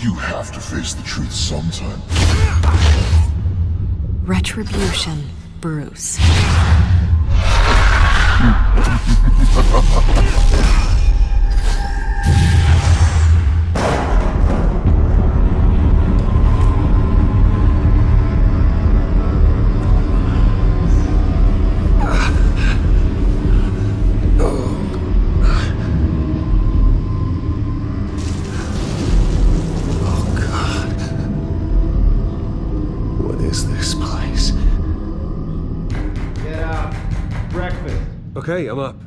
You have to face the truth sometime. Retribution, Bruce. Okay, I'm up.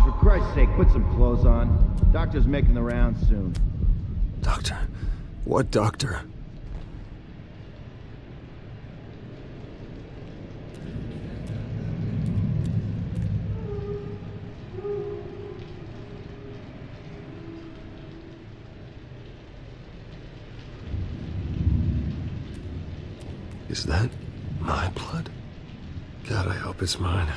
For Christ's sake, put some clothes on. Doctor's making the rounds soon. Doctor? What doctor? Is that my blood? God, I hope it's mine.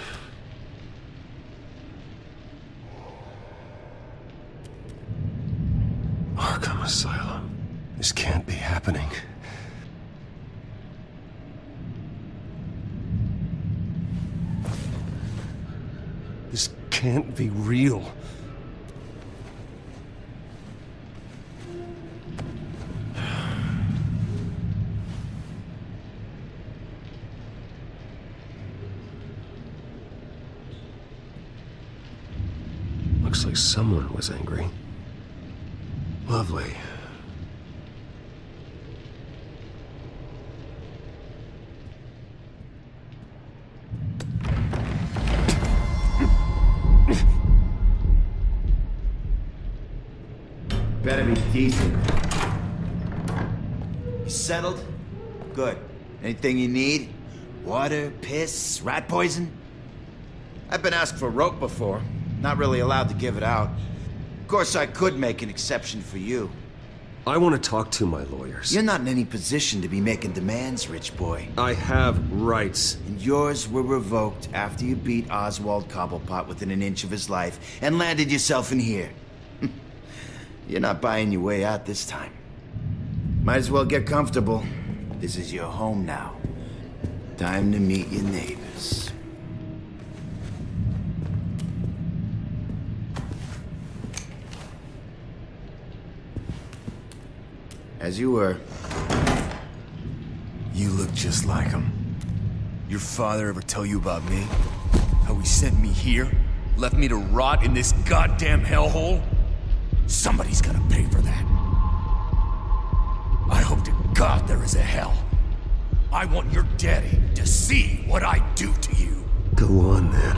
Arkham Asylum. This can't be happening. This can't be real. Looks like someone was angry. Lovely. Better be decent. You settled? Good. Anything you need? Water, piss, rat poison? I've been asked for rope before. Not really allowed to give it out. Of course, I could make an exception for you. I want to talk to my lawyers. You're not in any position to be making demands, rich boy. I have rights. And yours were revoked after you beat Oswald Cobblepot within an inch of his life and landed yourself in here. You're not buying your way out this time. Might as well get comfortable. This is your home now. Time to meet your neighbors. As you were. You look just like him. Your father ever tell you about me? How he sent me here? Left me to rot in this goddamn hellhole? Somebody's gonna pay for that. I hope to God there is a hell. I want your daddy to see what I do to you. Go on then.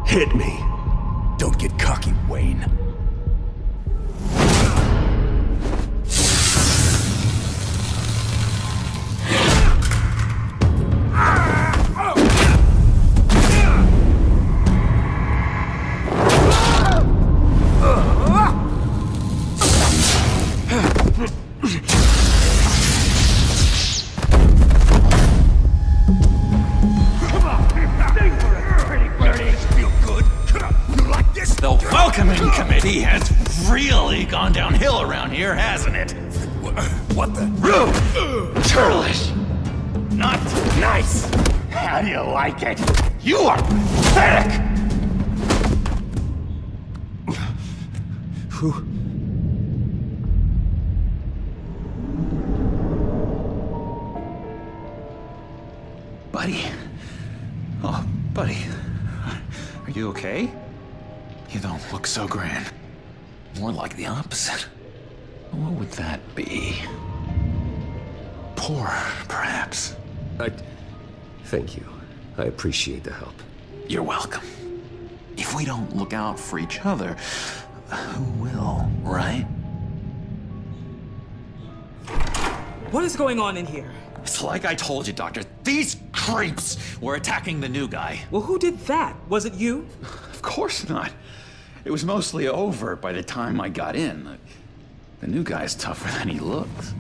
Hit me. Don't get cocky, Wayne. Committee has really gone downhill around here, hasn't it? What the? Rude! Churlish! Not nice! How do you like it? You are pathetic! Who? Buddy? Oh, buddy. Are you okay? You don't look so grand. More like the opposite. What would that be? Poor, perhaps. Thank you. I appreciate the help. You're welcome. If we don't look out for each other, who will, right? What is going on in here? It's like I told you, Doctor. These creeps were attacking the new guy. Well, who did that? Was it you? Of course not. It was mostly over by the time I got in. The new guy's tougher than he looks.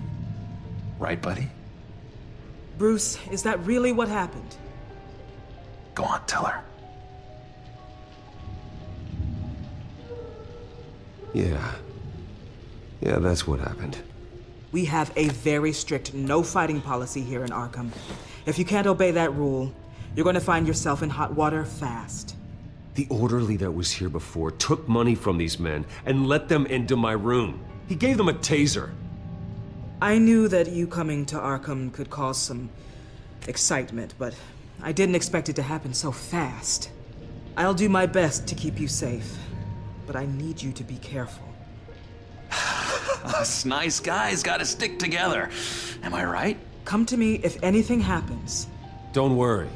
Right, buddy? Bruce, is that really what happened? Go on, tell her. Yeah. Yeah, that's what happened. We have a very strict no fighting policy here in Arkham. If you can't obey that rule, you're going to find yourself in hot water fast. The orderly that was here before took money from these men and let them into my room. He gave them a taser. I knew that you coming to Arkham could cause some excitement, but I didn't expect it to happen so fast. I'll do my best to keep you safe, but I need you to be careful. Us nice guys gotta stick together. Am I right? Come to me if anything happens. Don't worry.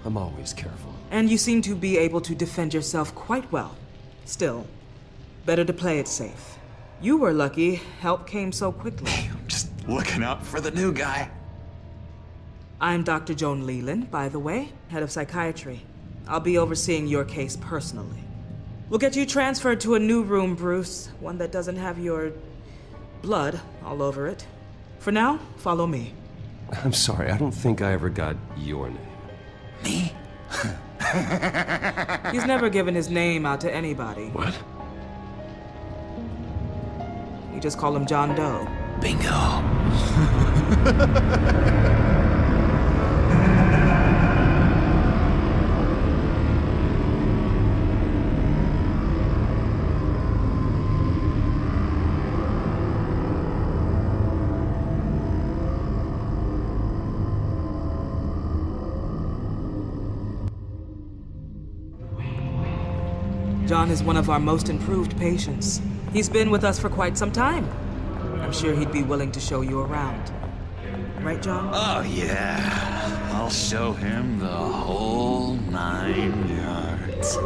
I'm always careful. And you seem to be able to defend yourself quite well. Still, better to play it safe. You were lucky help came so quickly. Just looking out for the new guy. I'm Dr. Joan Leland, by the way, head of psychiatry. I'll be overseeing your case personally. We'll get you transferred to a new room, Bruce. One that doesn't have your blood all over it. For now, follow me. I'm sorry, I don't think I ever got your name. Me? He's never given his name out to anybody. What? You just call him John Doe. Bingo. John is one of our most improved patients. He's been with us for quite some time. I'm sure he'd be willing to show you around. Right, John? Oh, yeah. I'll show him the whole 9 yards.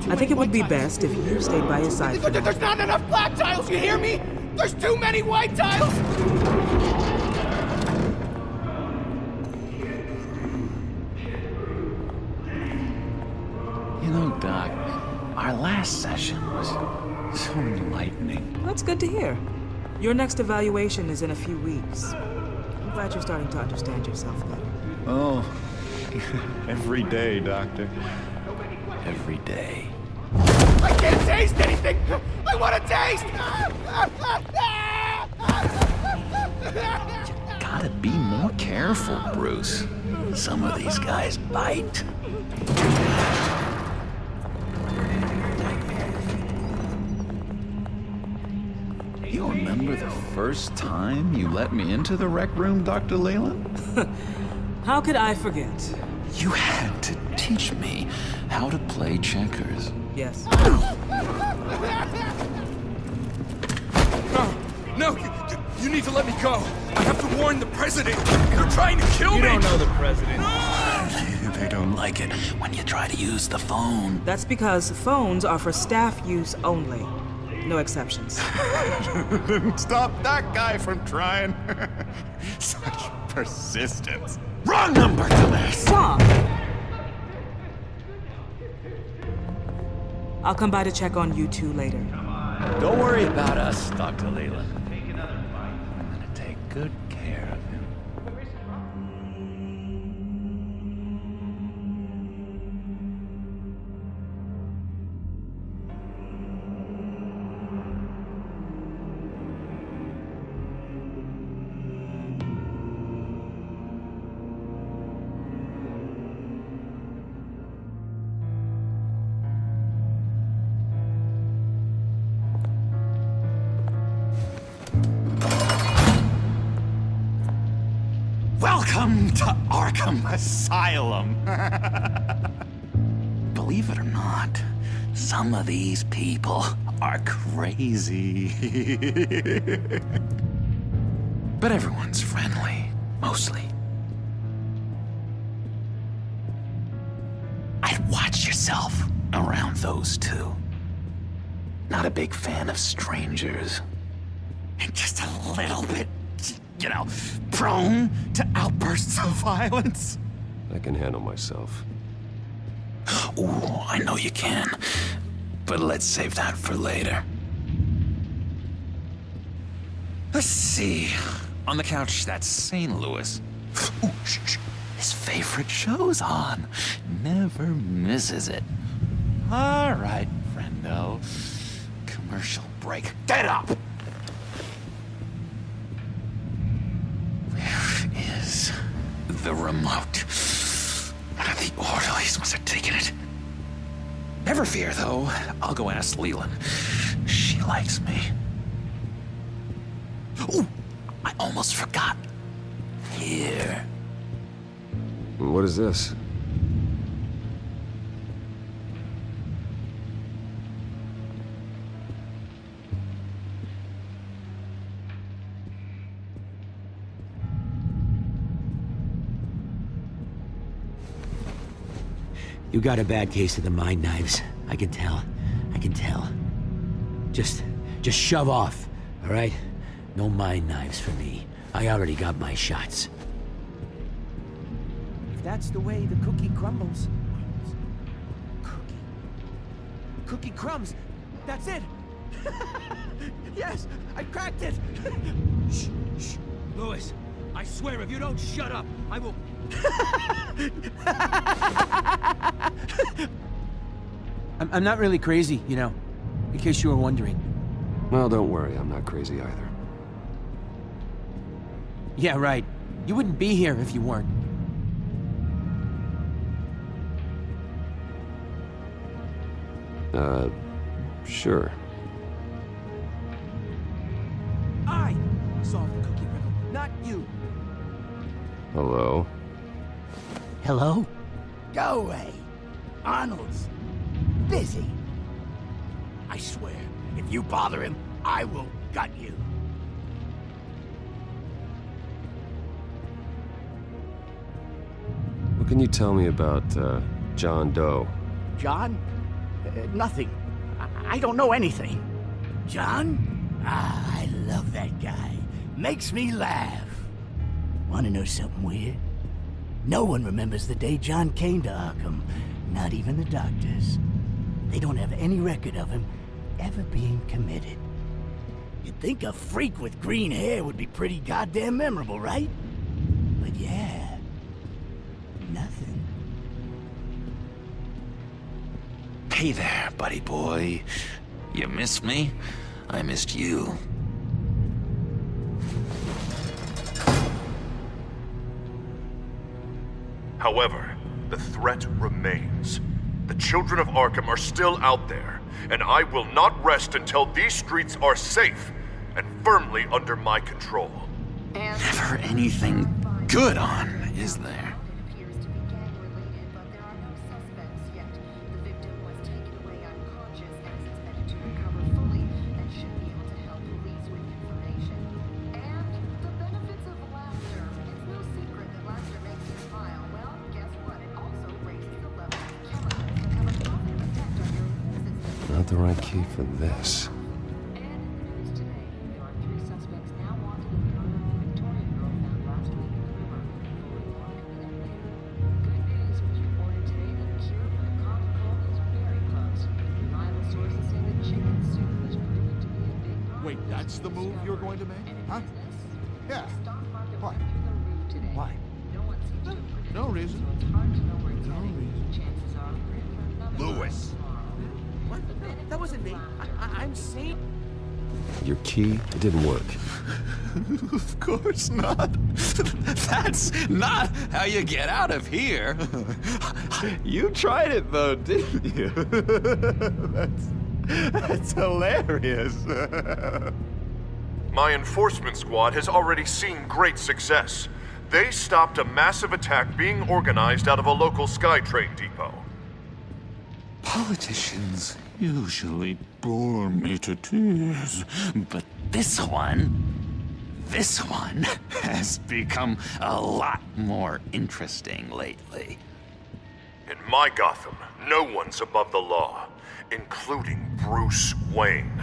I think it would be best if you stayed by his side. There's not enough black tiles, you hear me? There's too many white tiles! You know, Doc, our last session was so enlightening. That's good to hear. Your next evaluation is in a few weeks. I'm glad you're starting to understand yourself better. Oh, every day, Doctor. Every day. I can't taste anything! I want to taste! Gotta be more careful, Bruce. Some of these guys bite. You remember the first time you let me into the rec room, Dr. Leland? How could I forget? You had to teach me how to play checkers. Yes. No, you need to let me go. I have to warn the president. They're trying to kill me. You don't know the president. They don't like it when you try to use the phone. That's because phones are for staff use only. No exceptions. Stop that guy from trying. Such persistence. Wrong number to this. Stop! I'll come by to check on you two later. Don't worry about us, Dr. Leland. I'm gonna take good care of him. Welcome to Arkham Asylum. Believe it or not, some of these people are crazy. But everyone's friendly, mostly. I'd watch yourself around those two. Not a big fan of strangers. Just a little bit, you know, prone to outbursts of violence. I can handle myself. Ooh, I know you can. But let's save that for later. Let's see. On the couch, that's St. Louis. Ooh, shh. His favorite show's on. Never misses it. All right, friendo. commercial break. Get up! Where is the remote? One of the orderlies must have taken it. Never fear, though. I'll go ask Leland. She likes me. Ooh, I almost forgot. Here. What is this? You got a bad case of the mind knives. I can tell. I can tell. Just shove off, all right? No mind knives for me. I already got my shots. If that's the way the cookie crumbles. Cookie crumbs. That's it. Yes, I cracked it. Shh, shh. Louis, I swear if you don't shut up, I will... I'm not really crazy, you know, in case you were wondering. Well, don't worry, I'm not crazy either. Yeah, right. You wouldn't be here if you weren't. Sure. I solved the cookie riddle, not you. Hello? Hello? Go away. Arnold's busy. I swear, if you bother him, I will gut you. What can you tell me about, John Doe? John? Nothing. I don't know anything. John? Ah, I love that guy. Makes me laugh. Want to know something weird? No one remembers the day John came to Arkham. Not even the doctors. They don't have any record of him ever being committed. You'd think a freak with green hair would be pretty goddamn memorable, right? But yeah, nothing. Hey there, buddy boy. You missed me? I missed you. However, the threat remains. The children of Arkham are still out there, and I will not rest until these streets are safe and firmly under my control. Never anything good on, is there? Not the right key for this. Wait, that's the move you're going to make? Huh? Yeah. Why? Why? No reason. No reason. Louis. What? That wasn't me. I'm saying... Your key, it didn't work. Of course not. That's not how you get out of here. You tried it though, didn't you? That's hilarious. My enforcement squad has already seen great success. They stopped a massive attack being organized out of a local SkyTrain depot. Politicians usually bore me to tears, but this one has become a lot more interesting lately. In my Gotham, no one's above the law, including Bruce Wayne.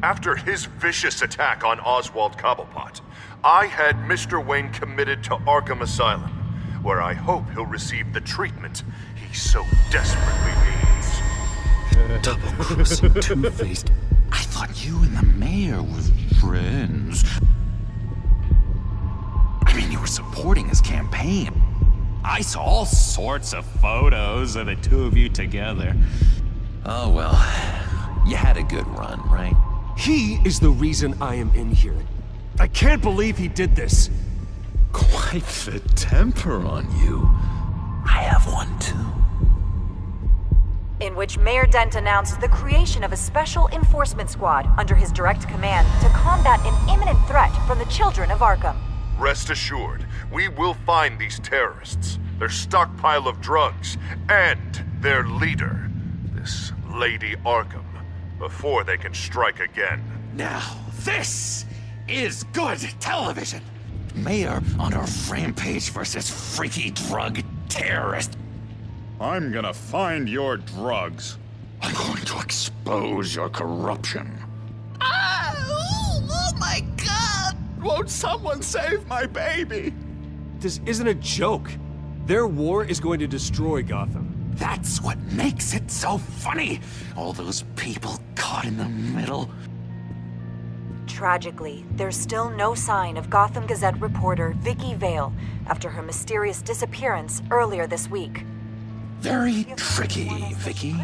After his vicious attack on Oswald Cobblepot, I had Mr. Wayne committed to Arkham Asylum, where I hope he'll receive the treatment he so desperately needs. Double-crossing, two-faced. I thought you and the mayor were friends. I mean, you were supporting his campaign. I saw all sorts of photos of the two of you together. Oh well, You had a good run, right? He is the reason I am in here. I can't believe he did this. Quite the temper on you. I have one too. In which Mayor Dent announced the creation of a special enforcement squad under his direct command to combat an imminent threat from the children of Arkham. Rest assured, we will find these terrorists, their stockpile of drugs, and their leader, this Lady Arkham, before they can strike again. Now, this is good television. Mayor on a rampage versus freaky drug terrorist. I'm gonna find your drugs. I'm going to expose your corruption. Oh my God! Won't someone save my baby? This isn't a joke. Their war is going to destroy Gotham. That's what makes it so funny. All those people caught in the middle. Tragically, there's still no sign of Gotham Gazette reporter Vicky Vale after her mysterious disappearance earlier this week. Very tricky, Vicky.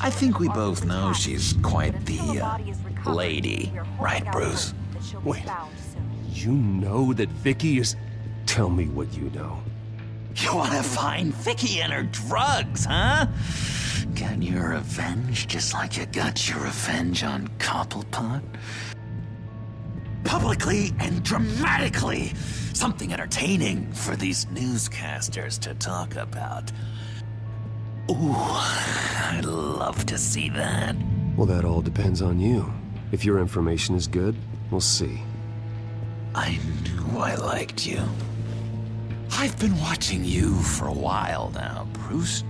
I think we both know she's quite the, lady, right, Bruce? Wait, you know that Vicky is... Tell me what you know. You wanna find Vicky and her drugs, huh? Get your revenge just like you got your revenge on Cobblepot? Publicly and dramatically! Something entertaining for these newscasters to talk about. Ooh, I'd love to see that. Well, that all depends on you. If your information is good, we'll see. I knew I liked you. I've been watching you for a while now, Bruce,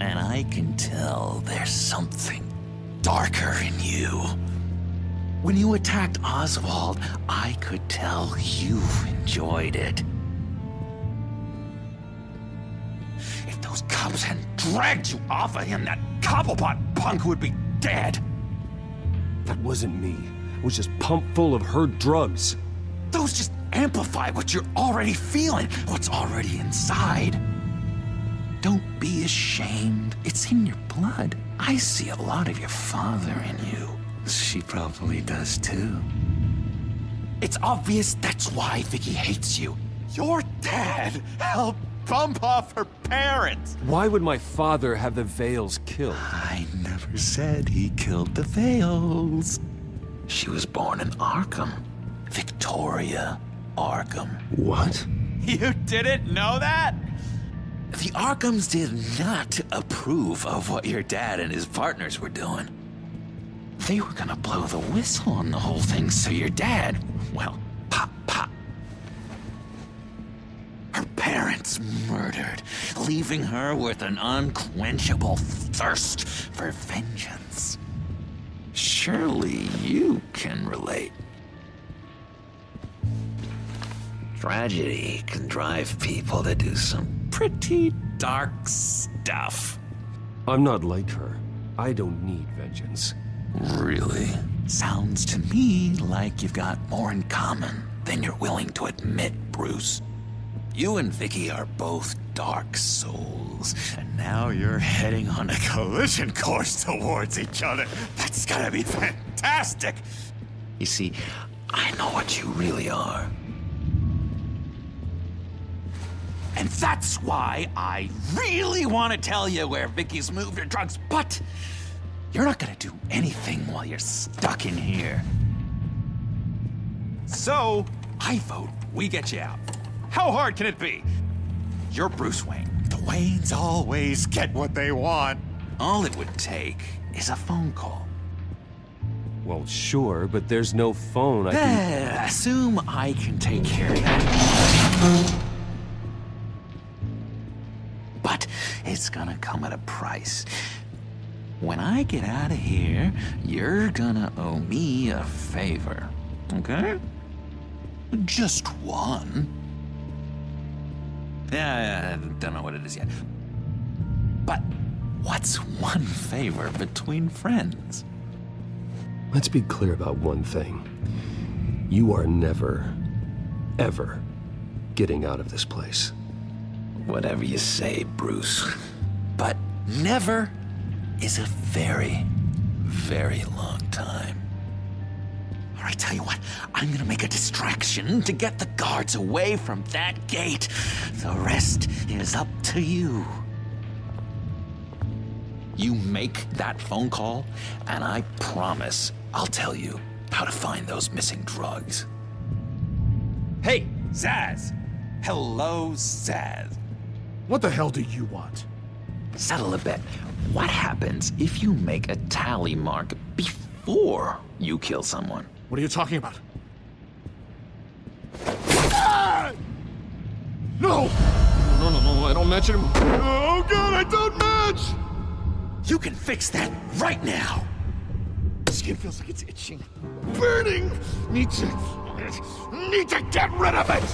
and I can tell there's something darker in you. When you attacked Oswald, I could tell you enjoyed it. If those cops hadn't dragged you off of him, that Cobblepot punk would be dead. That wasn't me. It was just pumped full of her drugs. Those just amplify what you're already feeling, what's already inside. Don't be ashamed. It's in your blood. I see a lot of your father in you. She probably does too. It's obvious that's why Vicky hates you. Your dad helped bump off her parents. Why would my father have the Vales killed? I never said he killed the Vales. She was born in Arkham. Victoria Arkham. What? You didn't know that? The Arkhams did not approve of what your dad and his partners were doing. They were gonna blow the whistle on the whole thing, so your dad, well, pop. Her parents murdered, leaving her with an unquenchable thirst for vengeance. Surely you can relate. Tragedy can drive people to do some pretty dark stuff. I'm not like her. I don't need vengeance. Really? Sounds to me like you've got more in common than you're willing to admit, Bruce. You and Vicky are both dark souls, and now you're heading on a collision course towards each other. That's gotta be fantastic! You see, I know what you really are. And that's why I really want to tell you where Vicky's moved her drugs, but you're not gonna do anything while you're stuck in here. So, I vote we get you out. How hard can it be? You're Bruce Wayne. The Waynes always get what they want. All it would take is a phone call. Well, sure, but there's no phone. I can... Assume I can take care of that. But it's gonna come at a price. When I get out of here, you're gonna owe me a favor, okay? Just one. Yeah, I don't know what it is yet. But what's one favor between friends? Let's be clear about one thing. You are never, ever getting out of this place. Whatever you say, Bruce. But never is a very, very long time. All right, tell you what, I'm gonna make a distraction to get the guards away from that gate. The rest is up to you. You make that phone call, and I promise I'll tell you how to find those missing drugs. Hey, Zaz! Hello, Zaz. What the hell do you want? Settle a bet. What happens if you make a tally mark before you kill someone? What are you talking about? Ah! No! No, I don't match him. Oh god, I don't match! You can fix that right now! Skin feels like it's itching. Burning! Need to get rid of it!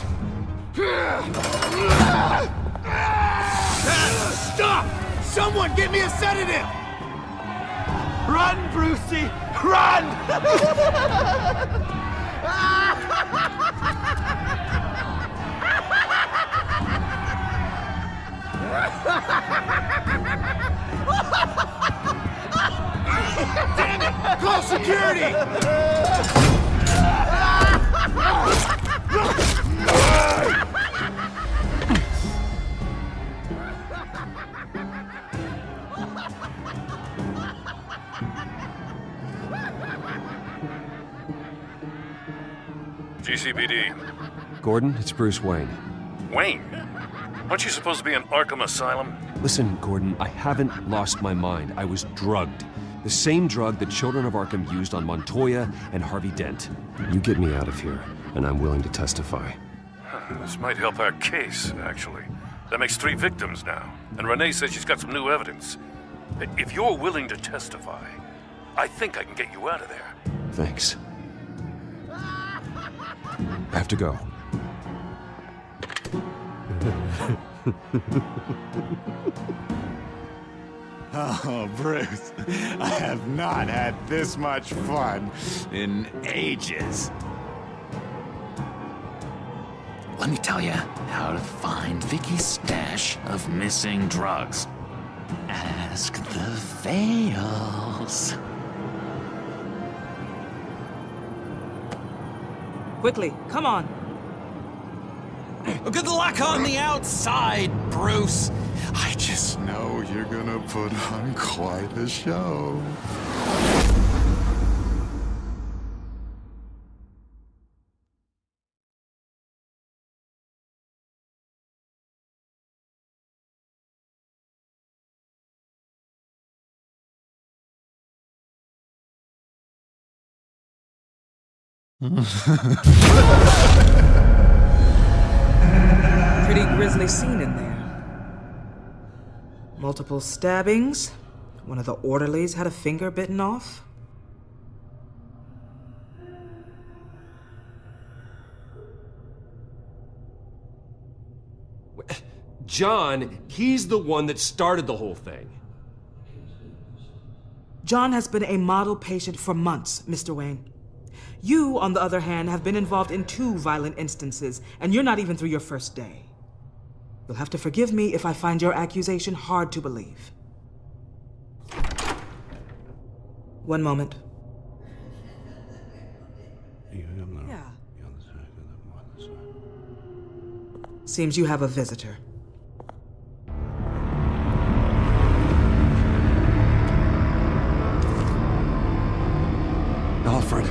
Stop! Someone get me a sedative! Run, Brucey! Run! Damn it! Call security! GCPD. Gordon, it's Bruce Wayne. Wayne? Aren't you supposed to be in Arkham Asylum? Listen, Gordon, I haven't lost my mind. I was drugged. The same drug the children of Arkham used on Montoya and Harvey Dent. You get me out of here, and I'm willing to testify. This might help our case, actually. That makes 3 victims now, and Renee says she's got some new evidence. If you're willing to testify, I think I can get you out of there. Thanks. I have to go. Oh, Bruce, I have not had this much fun in ages. Let me tell you how to find Vicky's stash of missing drugs. Ask the Veils. Quickly, come on. Good luck on the outside, Bruce. I just know you're gonna put on quite the show. Pretty grisly scene in there. Multiple stabbings. One of the orderlies had a finger bitten off. John, he's the one that started the whole thing. John has been a model patient for months, Mr. Wayne. You, on the other hand, have been involved in 2 violent instances, and you're not even through your first day. You'll have to forgive me if I find your accusation hard to believe. One moment. Yeah. Seems you have a visitor. Alfred.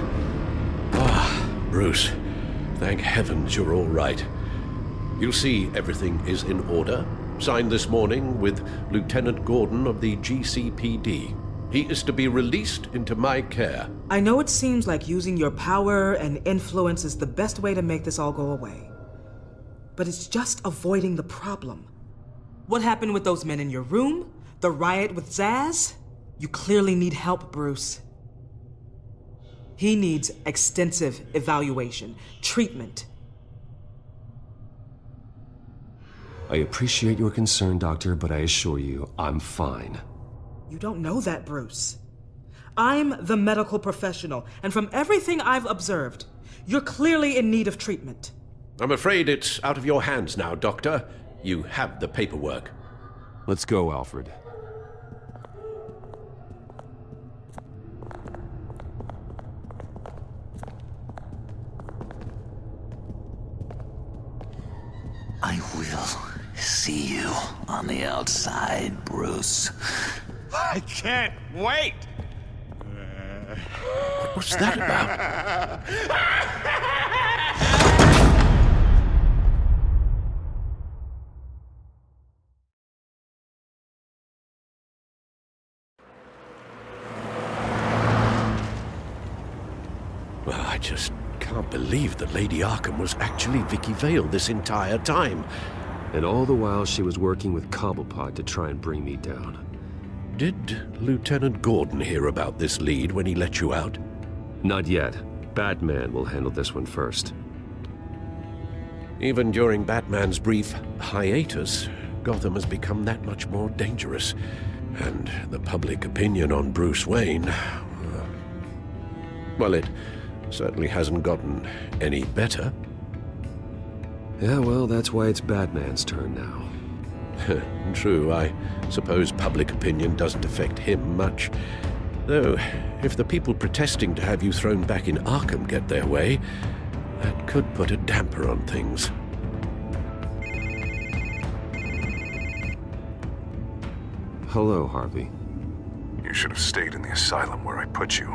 Bruce, thank heavens you're all right. You'll see everything is in order. Signed this morning with Lieutenant Gordon of the GCPD. He is to be released into my care. I know it seems like using your power and influence is the best way to make this all go away. But it's just avoiding the problem. What happened with those men in your room? The riot with Zaz? You clearly need help, Bruce. He needs extensive evaluation, treatment. I appreciate your concern, Doctor, but I assure you, I'm fine. You don't know that, Bruce. I'm the medical professional, and from everything I've observed, you're clearly in need of treatment. I'm afraid it's out of your hands now, Doctor. You have the paperwork. Let's go, Alfred. on the outside, Bruce. I can't wait! What's that about? Well, I just can't believe that Lady Arkham was actually Vicky Vale this entire time. And all the while she was working with Cobblepot to try and bring me down. Did Lieutenant Gordon hear about this lead when he let you out? Not yet. Batman will handle this one first. Even during Batman's brief hiatus, Gotham has become that much more dangerous. And the public opinion on Bruce Wayne... well, it certainly hasn't gotten any better. Yeah, well, that's why it's Batman's turn now. True, I suppose public opinion doesn't affect him much. Though, if the people protesting to have you thrown back in Arkham get their way, that could put a damper on things. Hello, Harvey. You should have stayed in the asylum where I put you.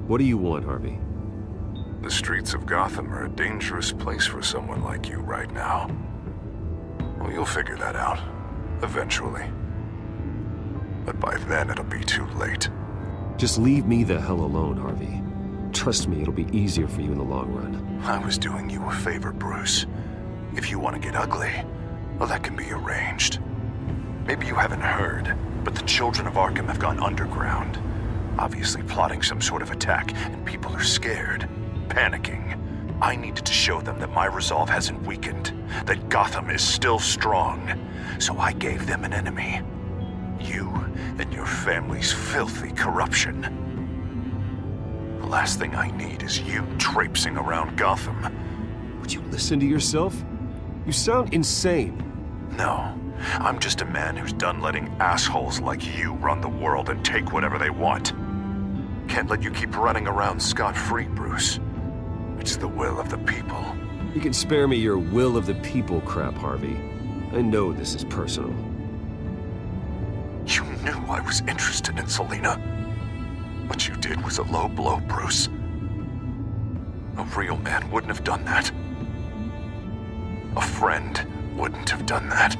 What do you want, Harvey? The streets of Gotham are a dangerous place for someone like you right now. Well, you'll figure that out, eventually. But by then, it'll be too late. Just leave me the hell alone, Harvey. Trust me, it'll be easier for you in the long run. I was doing you a favor, Bruce. If you want to get ugly, well, that can be arranged. Maybe you haven't heard, but the children of Arkham have gone underground. Obviously plotting some sort of attack, and people are scared, panicking. I needed to show them that my resolve hasn't weakened, that Gotham is still strong. So I gave them an enemy. You and your family's filthy corruption. The last thing I need is you traipsing around Gotham. Would you listen to yourself? You sound insane. No, I'm just a man who's done letting assholes like you run the world and take whatever they want. Can't let you keep running around scot-free, Bruce. It's the will of the people. You can spare me your will of the people crap, Harvey. I know this is personal. You knew I was interested in Selina. What you did was a low blow, Bruce. A real man wouldn't have done that. A friend wouldn't have done that.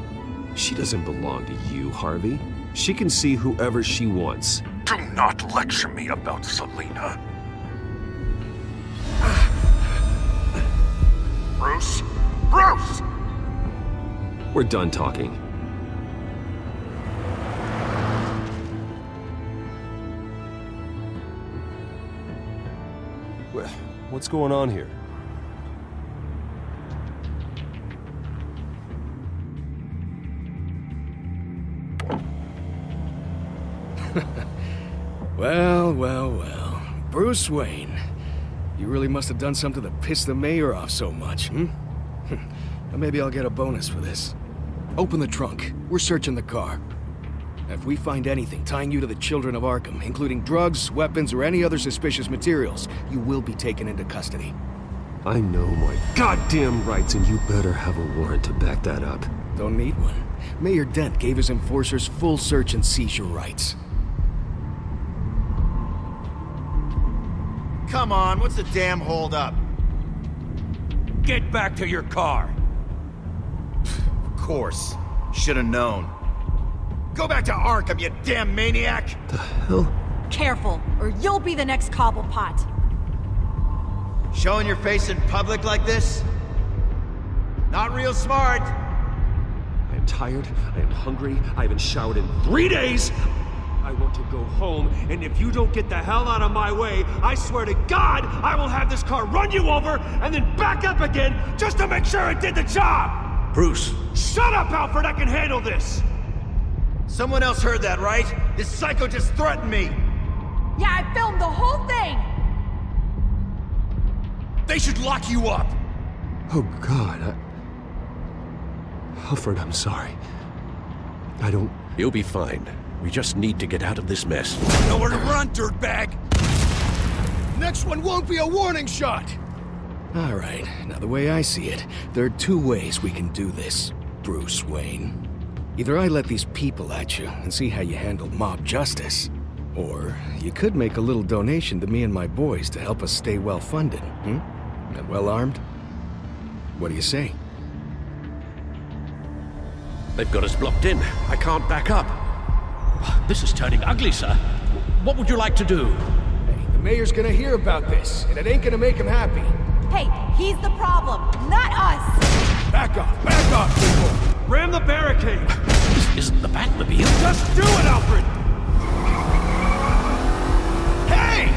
She doesn't belong to you, Harvey. She can see whoever she wants. Do not lecture me about Selina. Bruce? Bruce! We're done talking. What's going on here? Well. Bruce Wayne. You really must have done something to piss the mayor off so much, hmm? Maybe I'll get a bonus for this. Open the trunk. We're searching the car. If we find anything tying you to the children of Arkham, including drugs, weapons, or any other suspicious materials, you will be taken into custody. I know my goddamn rights, and you better have a warrant to back that up. Don't need one. Mayor Dent gave his enforcers full search and seizure rights. Come on, what's the damn holdup? Get back to your car! Of course. Should've known. Go back to Arkham, you damn maniac! The hell? Careful, or you'll be the next Cobblepot. Showing your face in public like this? Not real smart. I am tired, I am hungry, I haven't showered in 3 days! I want to go home, and if you don't get the hell out of my way, I swear to God, I will have this car run you over, and then back up again, just to make sure it did the job! Bruce! Shut up, Alfred, I can handle this! Someone else heard that, right? This psycho just threatened me! Yeah, I filmed the whole thing! They should lock you up! Oh, God, Alfred, I'm sorry. I don't... You'll be fine. We just need to get out of this mess. Nowhere to run, dirtbag! Next one won't be a warning shot! All right, now the way I see it, there are two ways we can do this, Bruce Wayne. Either I let these people at you and see how you handle mob justice, or you could make a little donation to me and my boys to help us stay well-funded, and well-armed? What do you say? They've got us blocked in. I can't back up. This is turning ugly, sir. What would you like to do? Hey, the mayor's gonna hear about this, and it ain't gonna make him happy. Hey, he's the problem, not us! Back off, people! Ram the barricade! This isn't the Batmobile. Just do it, Alfred! Hey!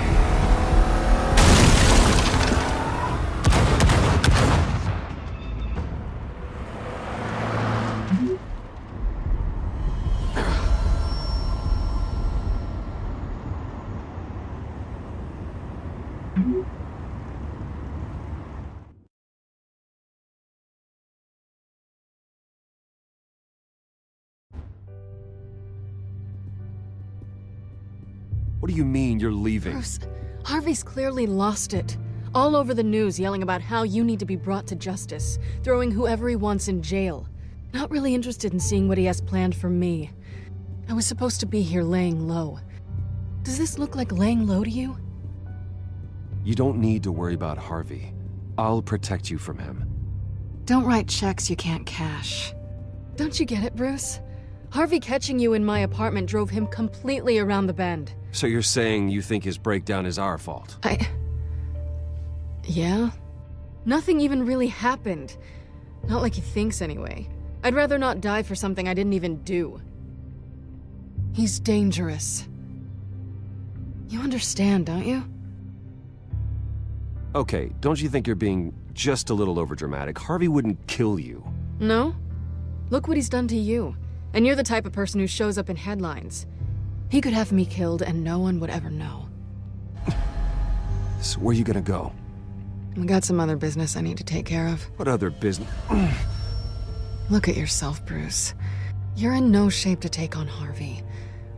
What do you mean you're leaving? Bruce, Harvey's clearly lost it. All over the news yelling about how you need to be brought to justice, throwing whoever he wants in jail. Not really interested in seeing what he has planned for me. I was supposed to be here laying low. Does this look like laying low to you? You don't need to worry about Harvey. I'll protect you from him. Don't write checks you can't cash. Don't you get it, Bruce? Harvey catching you in my apartment drove him completely around the bend. So you're saying you think his breakdown is our fault? Yeah? Nothing even really happened. Not like he thinks, anyway. I'd rather not die for something I didn't even do. He's dangerous. You understand, don't you? Okay, don't you think you're being just a little overdramatic? Harvey wouldn't kill you. No? Look what he's done to you. And you're the type of person who shows up in headlines. He could have me killed and no one would ever know. So where are you gonna go? I got some other business I need to take care of. What other business? Look at yourself, Bruce. You're in no shape to take on Harvey.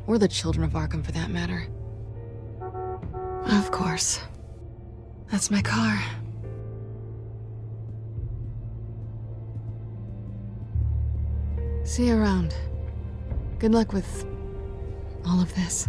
Or the children of Arkham, for that matter. Of course. That's my car. See you around. Good luck with all of this.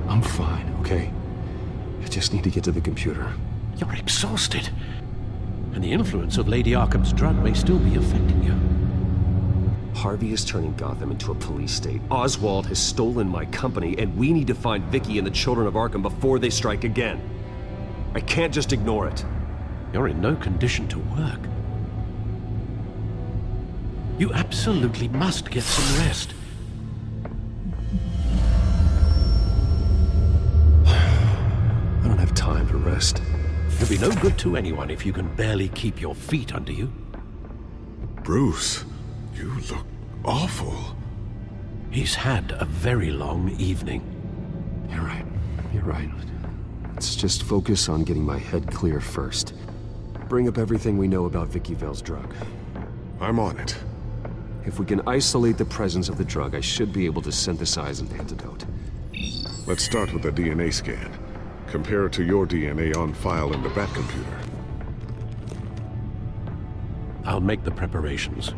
I'm fine, okay? I just need to get to the computer. You're exhausted. And the influence of Lady Arkham's drug may still be affecting you. Harvey is turning Gotham into a police state. Oswald has stolen my company, and we need to find Vicky and the children of Arkham before they strike again. I can't just ignore it. You're in no condition to work. You absolutely must get some rest. I don't have time to rest. You'll be no good to anyone if you can barely keep your feet under you. Bruce, you look awful. He's had a very long evening. You're right. You're right. Let's just focus on getting my head clear first. Bring up everything we know about Vicky Vale's drug. I'm on it. If we can isolate the presence of the drug, I should be able to synthesize an antidote. Let's start with a DNA scan. Compare it to your DNA on file in the Batcomputer. I'll make the preparations.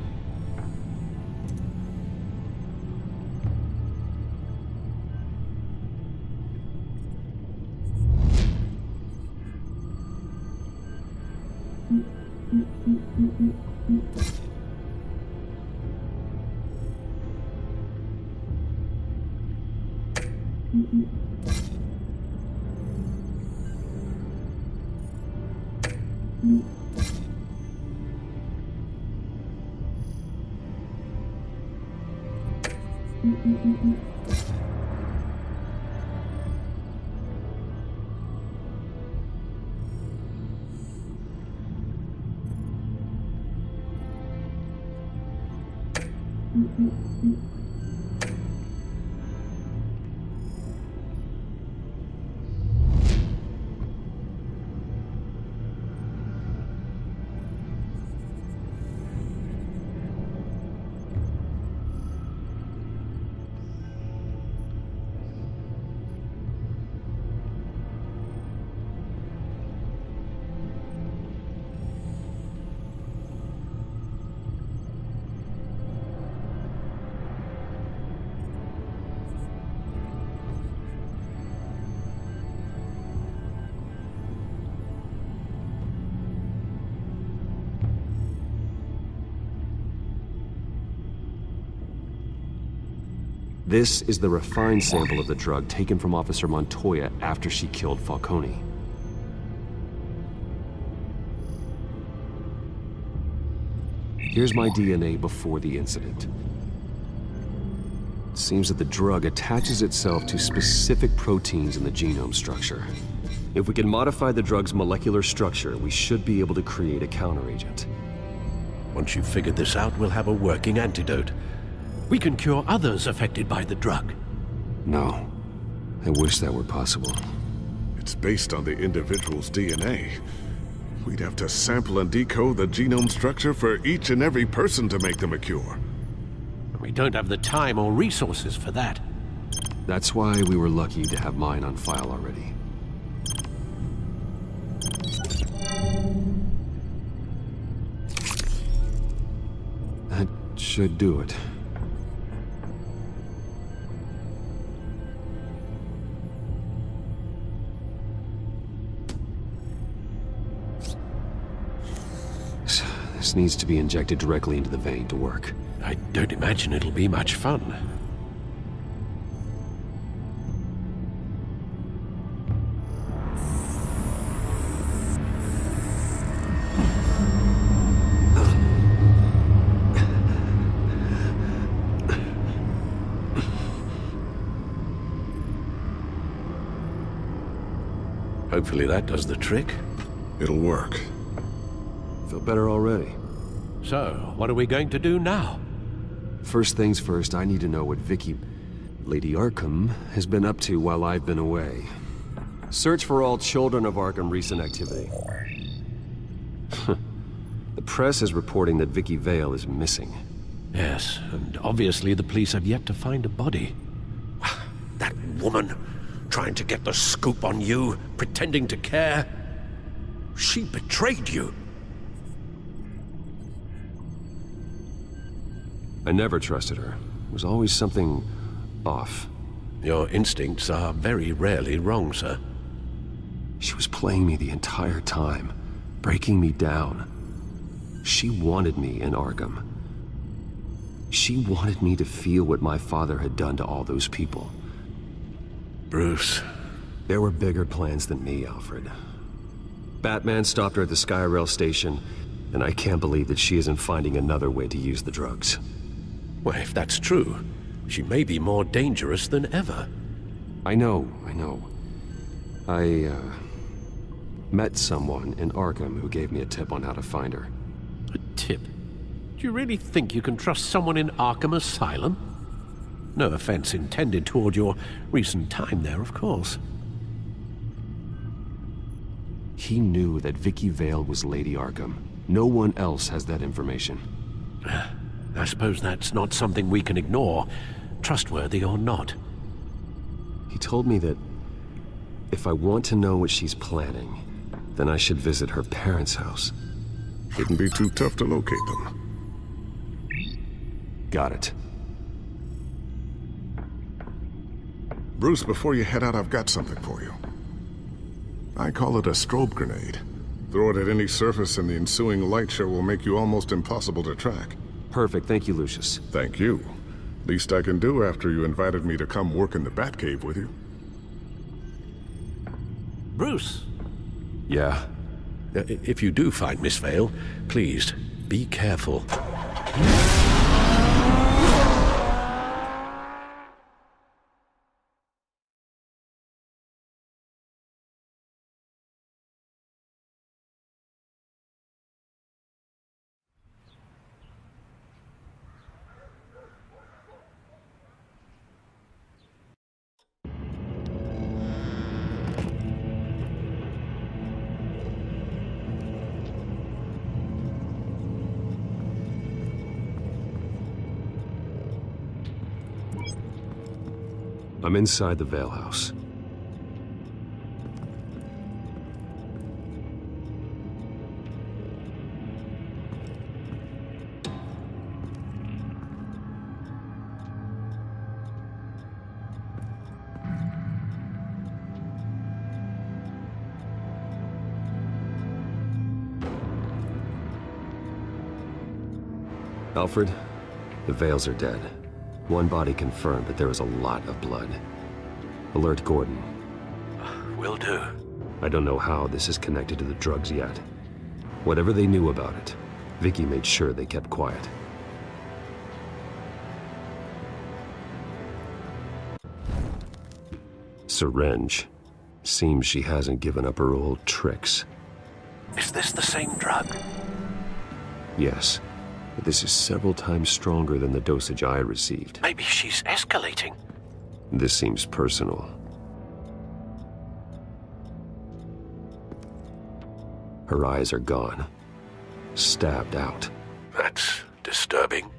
This is the refined sample of the drug taken from Officer Montoya after she killed Falcone. Here's my DNA before the incident. It seems that the drug attaches itself to specific proteins in the genome structure. If we can modify the drug's molecular structure, we should be able to create a counteragent. Once you've figured this out, we'll have a working antidote. We can cure others affected by the drug. No. I wish that were possible. It's based on the individual's DNA. We'd have to sample and decode the genome structure for each and every person to make them a cure. We don't have the time or resources for that. That's why we were lucky to have mine on file already. That should do it. This needs to be injected directly into the vein to work. I don't imagine it'll be much fun. Hopefully that does the trick. It'll work. Feel better already. So, what are we going to do now? First things first, I need to know what Vicky, Lady Arkham, has been up to while I've been away. Search for all children of Arkham recent activity. The press is reporting that Vicky Vale is missing. Yes, and obviously the police have yet to find a body. That woman, trying to get the scoop on you, pretending to care. She betrayed you. I never trusted her. There was always something off. Your instincts are very rarely wrong, sir. She was playing me the entire time, breaking me down. She wanted me in Arkham. She wanted me to feel what my father had done to all those people. Bruce. There were bigger plans than me, Alfred. Batman stopped her at the Skyrail station, and I can't believe that she isn't finding another way to use the drugs. Well, if that's true, she may be more dangerous than ever. I know. I met someone in Arkham who gave me a tip on how to find her. A tip? Do you really think you can trust someone in Arkham Asylum? No offense intended toward your recent time there, of course. He knew that Vicky Vale was Lady Arkham. No one else has that information. I suppose that's not something we can ignore, trustworthy or not. He told me that if I want to know what she's planning, then I should visit her parents' house. Shouldn't be too tough to locate them. Got it. Bruce, before you head out, I've got something for you. I call it a strobe grenade. Throw it at any surface and the ensuing light show will make you almost impossible to track. Perfect, thank you, Lucius. Thank you. Least I can do after you invited me to come work in the Batcave with you. Bruce! Yeah? If you do find Miss Vale, please, be careful. I'm inside the Vale House. Alfred, the Vales are dead. One body confirmed, but there is a lot of blood. Alert Gordon. Will do. I don't know how this is connected to the drugs yet. Whatever they knew about it, Vicky made sure they kept quiet. Syringe. Seems she hasn't given up her old tricks. Is this the same drug? Yes, but this is several times stronger than the dosage I received. Maybe she's escalating. This seems personal. Her eyes are gone. Stabbed out. That's disturbing.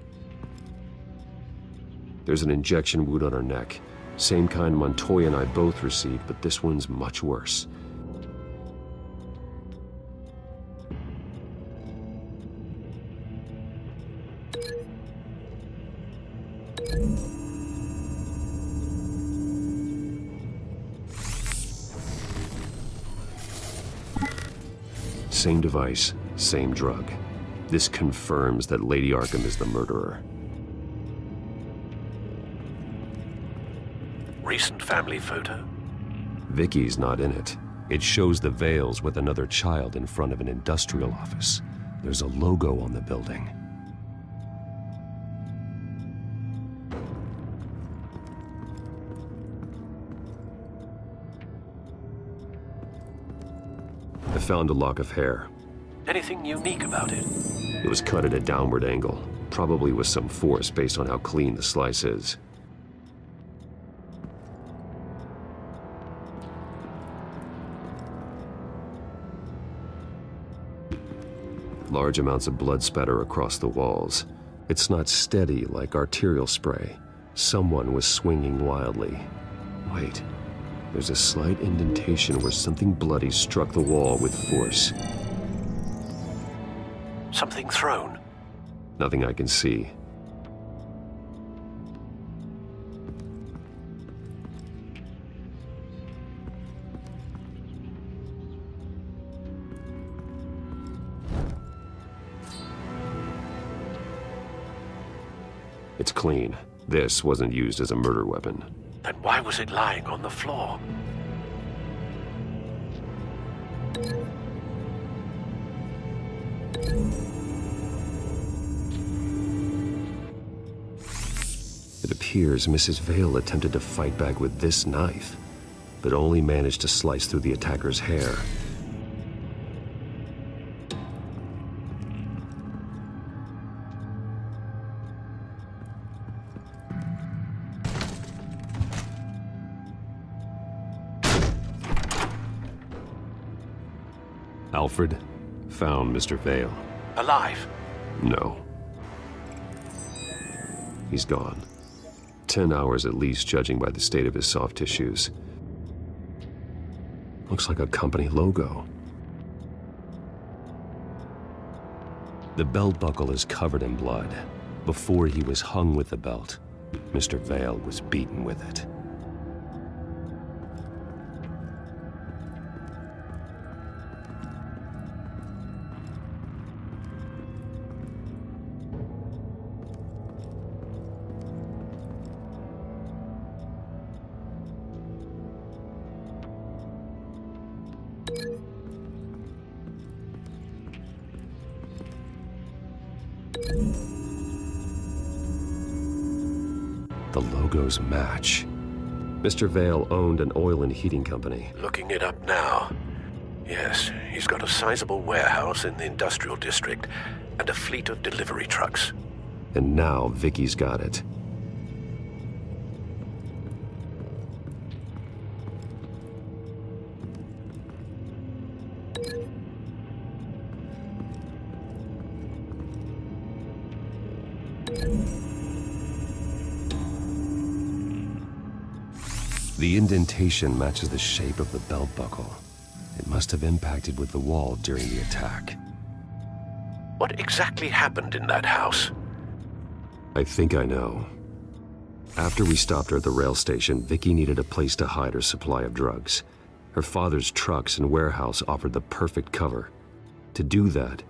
There's an injection wound on her neck. Same kind Montoya and I both received, but this one's much worse. Same device, same drug. This confirms that Lady Arkham is the murderer. Recent family photo? Vicky's not in it. It shows the Vales with another child in front of an industrial office. There's a logo on the building. I found a lock of hair. Anything unique about it? It was cut at a downward angle, probably with some force based on how clean the slice is. Large amounts of blood spatter across the walls. It's not steady like arterial spray. Someone was swinging wildly. Wait, there's a slight indentation where something bloody struck the wall with force. Something thrown? Nothing I can see. It's clean. This wasn't used as a murder weapon. Then why was it lying on the floor? It appears Mrs. Vale attempted to fight back with this knife, but only managed to slice through the attacker's hair. Alfred found Mr. Vale. Alive? No. He's gone. 10 hours at least, judging by the state of his soft tissues. Looks like a company logo. The belt buckle is covered in blood. Before he was hung with the belt, Mr. Vale was beaten with it. The logos match. Mr. Vale owned an oil and heating company. Looking it up now. Yes, he's got a sizable warehouse in the industrial district and a fleet of delivery trucks. And now Vicky's got it. The indentation matches the shape of the belt buckle. It must have impacted with the wall during the attack. What exactly happened in that house? I think I know. After we stopped her at the rail station, Vicky needed a place to hide her supply of drugs. Her father's trucks and warehouse offered the perfect cover. To do that,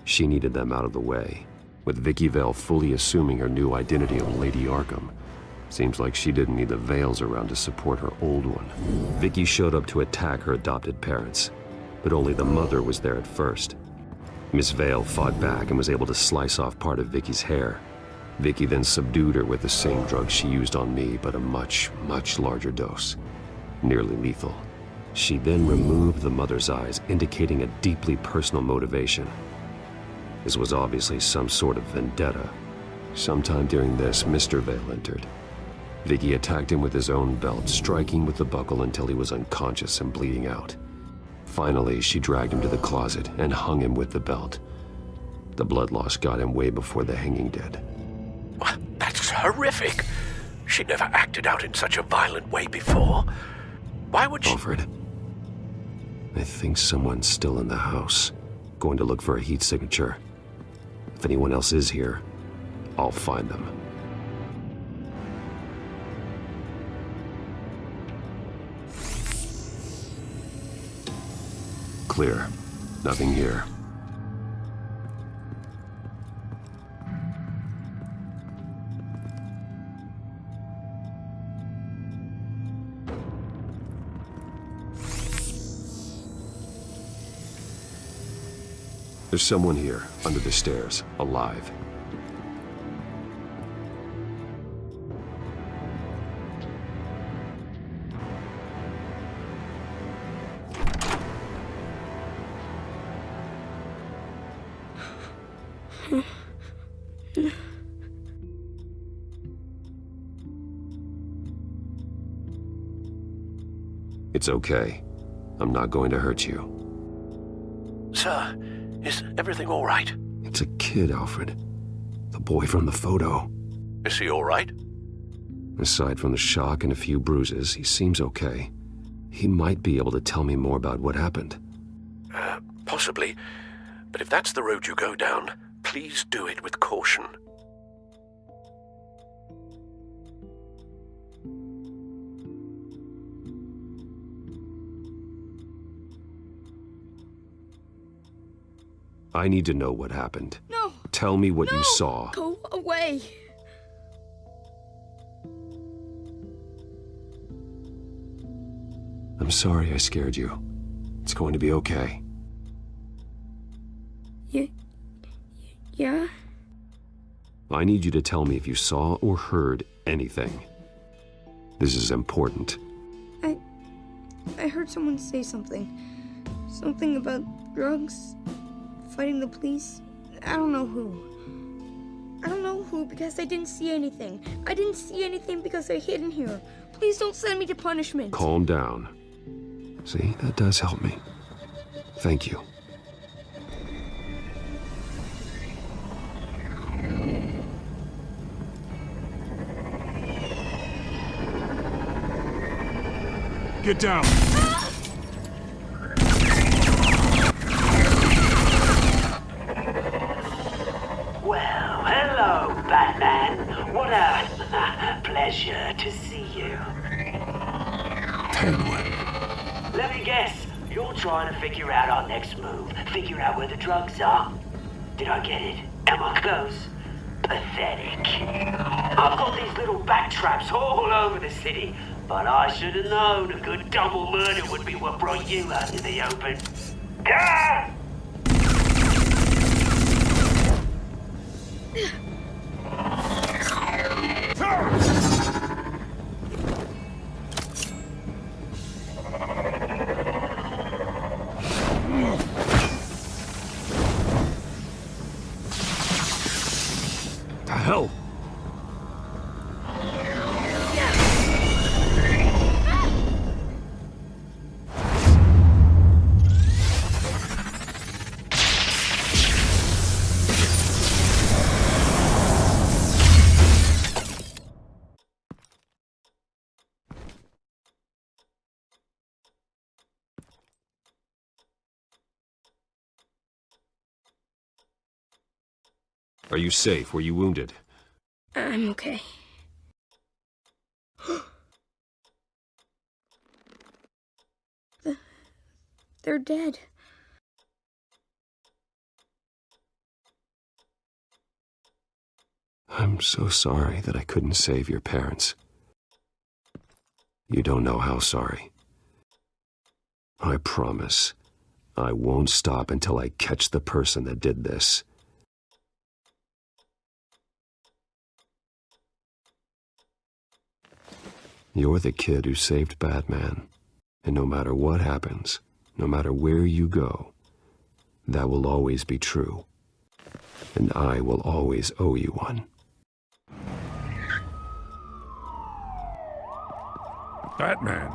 she needed them out of the way. With Vicky Vale fully assuming her new identity of Lady Arkham, seems like she didn't need the veils around to support her old one. Vicky showed up to attack her adopted parents, but only the mother was there at first. Miss Vale fought back and was able to slice off part of Vicky's hair. Vicky then subdued her with the same drug she used on me, but a much, much larger dose. Nearly lethal. She then removed the mother's eyes, indicating a deeply personal motivation. This was obviously some sort of vendetta. Sometime during this, Mr. Vale entered. Vicky attacked him with his own belt, striking with the buckle until he was unconscious and bleeding out. Finally, she dragged him to the closet and hung him with the belt. The blood loss got him way before the hanging did. That's horrific. She never acted out in such a violent way before. Why would she... Alfred, I think someone's still in the house. Going to look for a heat signature. If anyone else is here, I'll find them. Clear. Nothing here. There's someone here, under the stairs, alive. It's okay. I'm not going to hurt you. Sir, is everything all right? It's a kid, Alfred. The boy from the photo. Is he all right? Aside from the shock and a few bruises, he seems okay. He might be able to tell me more about what happened. Possibly. But if that's the road you go down, please do it with caution. I need to know what happened. No! Tell me what No! you saw. Go away! I'm sorry I scared you. It's going to be okay. Yeah? I need you to tell me if you saw or heard anything. This is important. I heard someone say something. Something about drugs, fighting the police. I don't know who. I don't know who because I didn't see anything. I didn't see anything because I hid in here. Please don't send me to punishment. Calm down. See, that does help me. Thank you. Get down! Well, hello, Batman. What a pleasure to see you. Penguin. Let me guess, you're trying to figure out our next move. Figure out where the drugs are. Did I get it? Am I close? Pathetic. I've got these little bat traps all over the city, but I should have known a good double murder would be what brought you out in the open. Ah! The hell? Are you safe? Were you wounded? I'm okay. They're dead. I'm so sorry that I couldn't save your parents. You don't know how sorry. I promise, I won't stop until I catch the person that did this. You're the kid who saved Batman, and no matter what happens, no matter where you go, that will always be true, and I will always owe you one. Batman.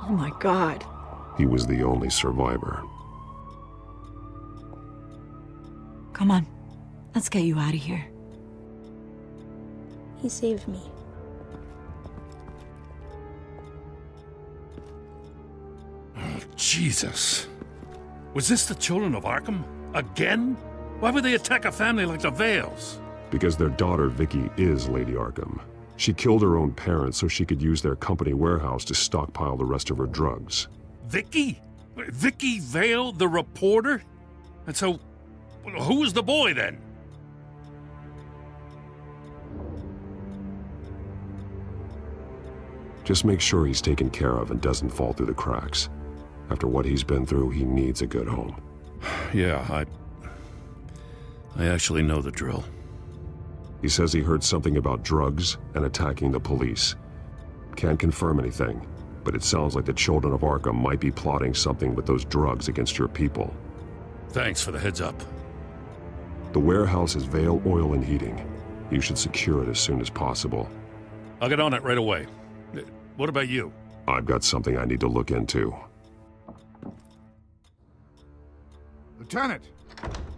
Oh my God. He was the only survivor. Come on. Let's get you out of here. He saved me. Oh, Jesus. Was this the children of Arkham? Again? Why would they attack a family like the Vales? Because their daughter, Vicky, is Lady Arkham. She killed her own parents so she could use their company warehouse to stockpile the rest of her drugs. Vicky? Vicky Vale, the reporter? And so, who was the boy then? Just make sure he's taken care of and doesn't fall through the cracks. After what he's been through, he needs a good home. Yeah, I actually know the drill. He says he heard something about drugs and attacking the police. Can't confirm anything, but it sounds like the children of Arkham might be plotting something with those drugs against your people. Thanks for the heads up. The warehouse is Vale Oil and Heating. You should secure it as soon as possible. I'll get on it right away. What about you? I've got something I need to look into. Lieutenant,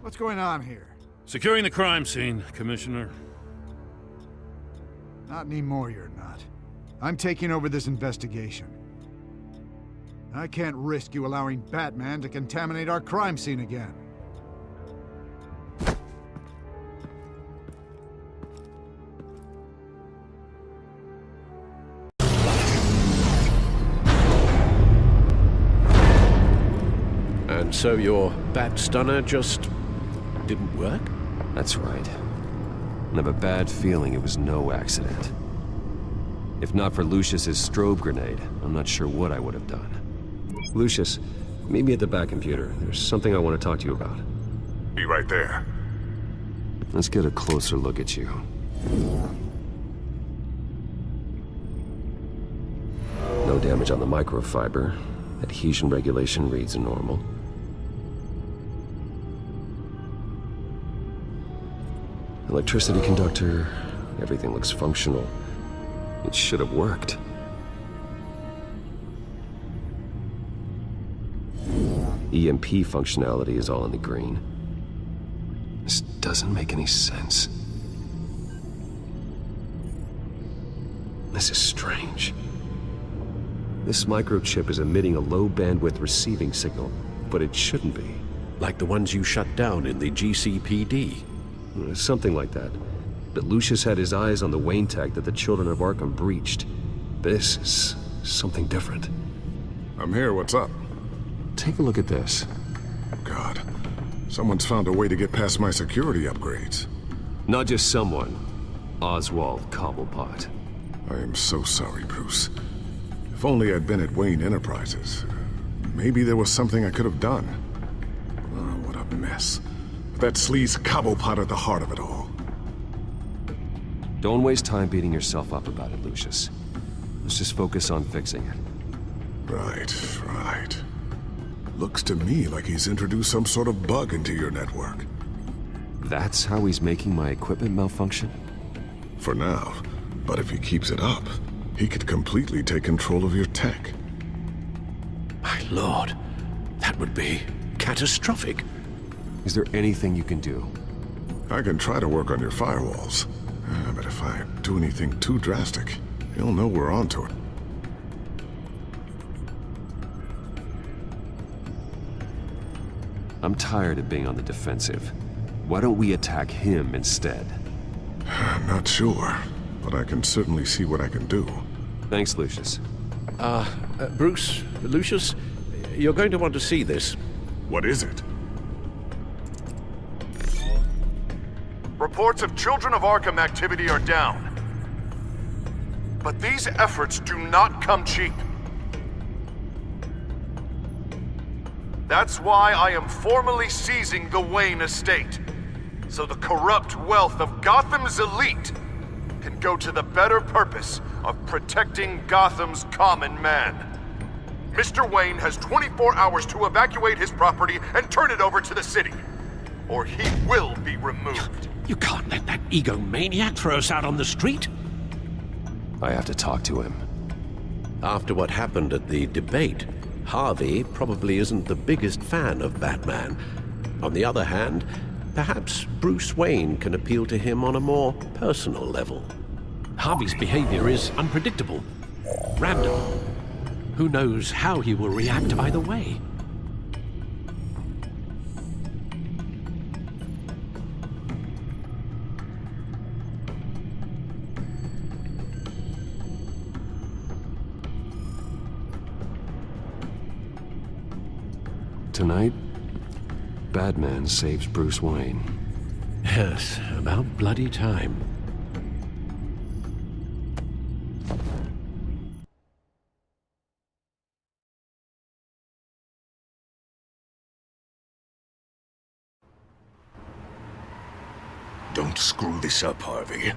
what's going on here? Securing the crime scene, Commissioner. Not anymore, you're not. I'm taking over this investigation. I can't risk you allowing Batman to contaminate our crime scene again. And so your bat stunner just didn't work? That's right. I have a bad feeling it was no accident. If not for Lucius's strobe grenade, I'm not sure what I would have done. Lucius, meet me at the back computer. There's something I want to talk to you about. Be right there. Let's get a closer look at you. No damage on the microfiber. Adhesion regulation reads normal. Electricity conductor, everything looks functional. It should have worked. EMP functionality is all in the green. This doesn't make any sense. This is strange. This microchip is emitting a low-bandwidth receiving signal, but it shouldn't be. Like the ones you shut down in the GCPD? Something like that. But Lucius had his eyes on the Wayne tag that the children of Arkham breached. This is something different. I'm here, what's up? Take a look at this. God, someone's found a way to get past my security upgrades. Not just someone. Oswald Cobblepot. I am so sorry, Bruce. If only I'd been at Wayne Enterprises. Maybe there was something I could have done. Oh, what a mess. That sleaze Cobblepot at the heart of it all. Don't waste time beating yourself up about it, Lucius. Let's just focus on fixing it. Right. Looks to me like he's introduced some sort of bug into your network. That's how he's making my equipment malfunction? For now. But if he keeps it up, he could completely take control of your tech. My lord, that would be catastrophic. Is there anything you can do? I can try to work on your firewalls. But if I do anything too drastic, he'll know we're onto it. I'm tired of being on the defensive. Why don't we attack him instead? Not sure, but I can certainly see what I can do. Thanks, Lucius. Bruce, Lucius, you're going to want to see this. What is it? Reports of Children of Arkham activity are down. But these efforts do not come cheap. That's why I am formally seizing the Wayne estate, so the corrupt wealth of Gotham's elite can go to the better purpose of protecting Gotham's common man. Mr. Wayne has 24 hours to evacuate his property and turn it over to the city, or he will be removed. You can't let that egomaniac throw us out on the street. I have to talk to him. After what happened at the debate, Harvey probably isn't the biggest fan of Batman. On the other hand, perhaps Bruce Wayne can appeal to him on a more personal level. Harvey's behavior is unpredictable, random. Who knows how he will react either way? Tonight, Batman saves Bruce Wayne. Yes, about bloody time. Don't screw this up, Harvey.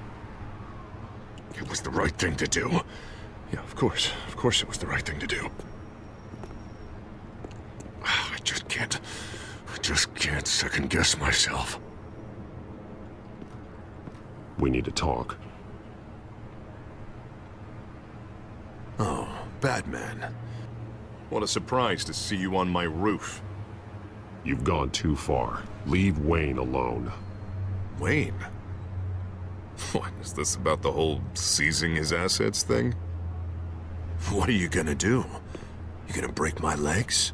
It was the right thing to do. Yeah, of course. Of course it was the right thing to do. I just can't second guess myself. We need to talk. Oh, Batman. What a surprise to see you on my roof. You've gone too far. Leave Wayne alone. Wayne? What, is this about the whole seizing his assets thing? What are you gonna do? You gonna break my legs?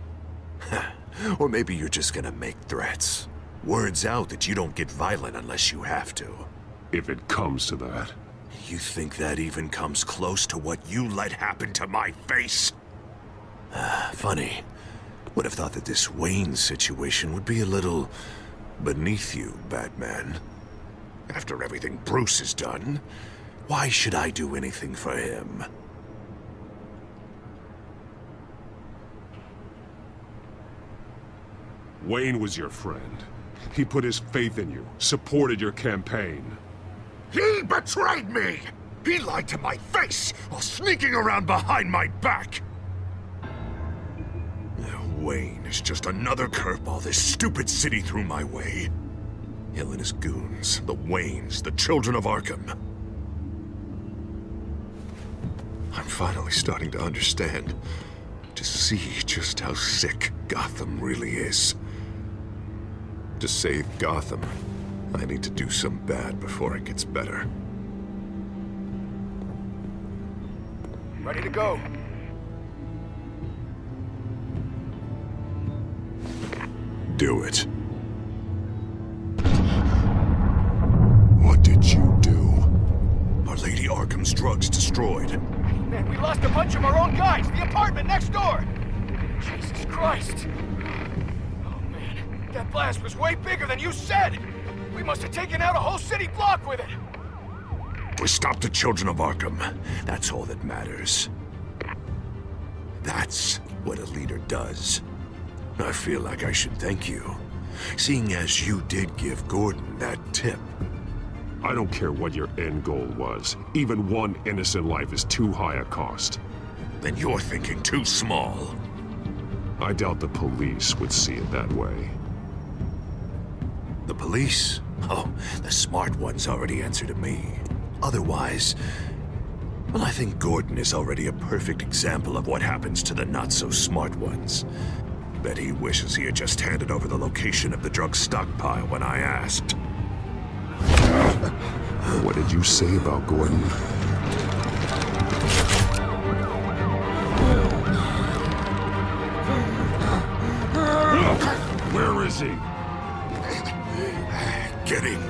Or maybe you're just gonna make threats. Words out that you don't get violent unless you have to. If it comes to that. You think that even comes close to what you let happen to my face? Funny. Would have thought that this Wayne situation would be a little beneath you, Batman. After everything Bruce has done, why should I do anything for him? Wayne was your friend. He put his faith in you, supported your campaign. He betrayed me! He lied to my face while sneaking around behind my back! Wayne is just another curveball this stupid city threw my way. Hill and his goons, the Waynes, the Children of Arkham. I'm finally starting to understand, to see just how sick Gotham really is. To save Gotham, I need to do some bad before it gets better. Ready to go. Do it. What did you do? Our Lady Arkham's drugs destroyed. Man, we lost a bunch of our own guys. The apartment next door. Jesus Christ. Oh, man. That blast was way bigger than you said. We must have taken out a whole city block with it. We stopped the Children of Arkham. That's all that matters. That's what a leader does. I feel like I should thank you, seeing as you did give Gordon that tip. I don't care what your end goal was. Even one innocent life is too high a cost. Then you're thinking too small. I doubt the police would see it that way. The police? Oh, the smart ones already answer to me. Otherwise, well, I think Gordon is already a perfect example of what happens to the not-so-smart ones. Bet he wishes he had just handed over the location of the drug stockpile when I asked. What did you say about Gordon? Where is he?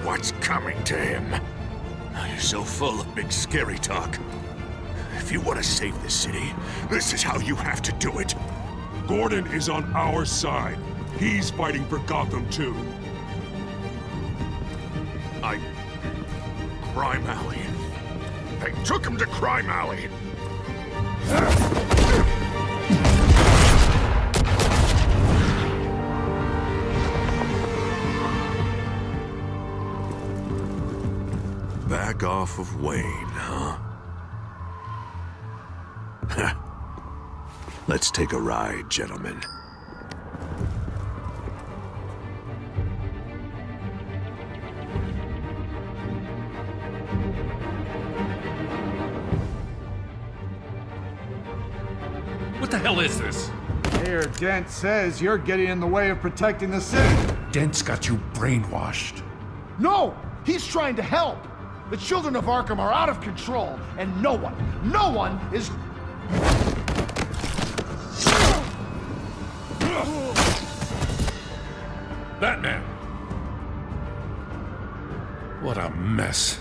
what's coming to him. You're so full of big scary talk. If you want to save this city, this is how you have to do it. Gordon is on our side. He's fighting for Gotham, too. Crime Alley. They took him to Crime Alley. Back off of Wayne, huh? Let's take a ride, gentlemen. What the hell is this? Mayor Dent says you're getting in the way of protecting the city. Dent's got you brainwashed. No! He's trying to help! The children of Arkham are out of control, and no one is... Batman! What a mess.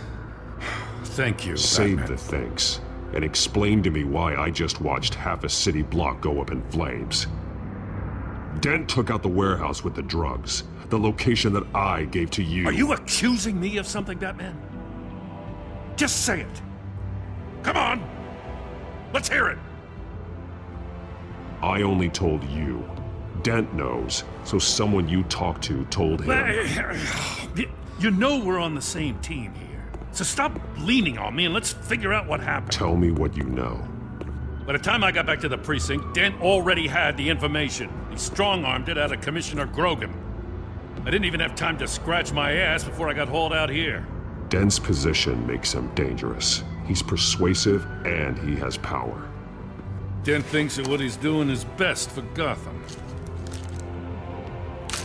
Thank you, Save Batman. the thanks, and explain to me why I just watched half a city block go up in flames. Dent took out the warehouse with the drugs, the location that I gave to you. Are you accusing me of something, Batman? Just say it. Come on! Let's hear it! I only told you. Dent knows, so someone you talked to told him. You know we're on the same team here. So stop leaning on me and let's figure out what happened. Tell me what you know. By the time I got back to the precinct, Dent already had the information. He strong-armed it out of Commissioner Grogan. I didn't even have time to scratch my ass before I got hauled out here. Dent's position makes him dangerous. He's persuasive and he has power. Dent thinks that what he's doing is best for Gotham.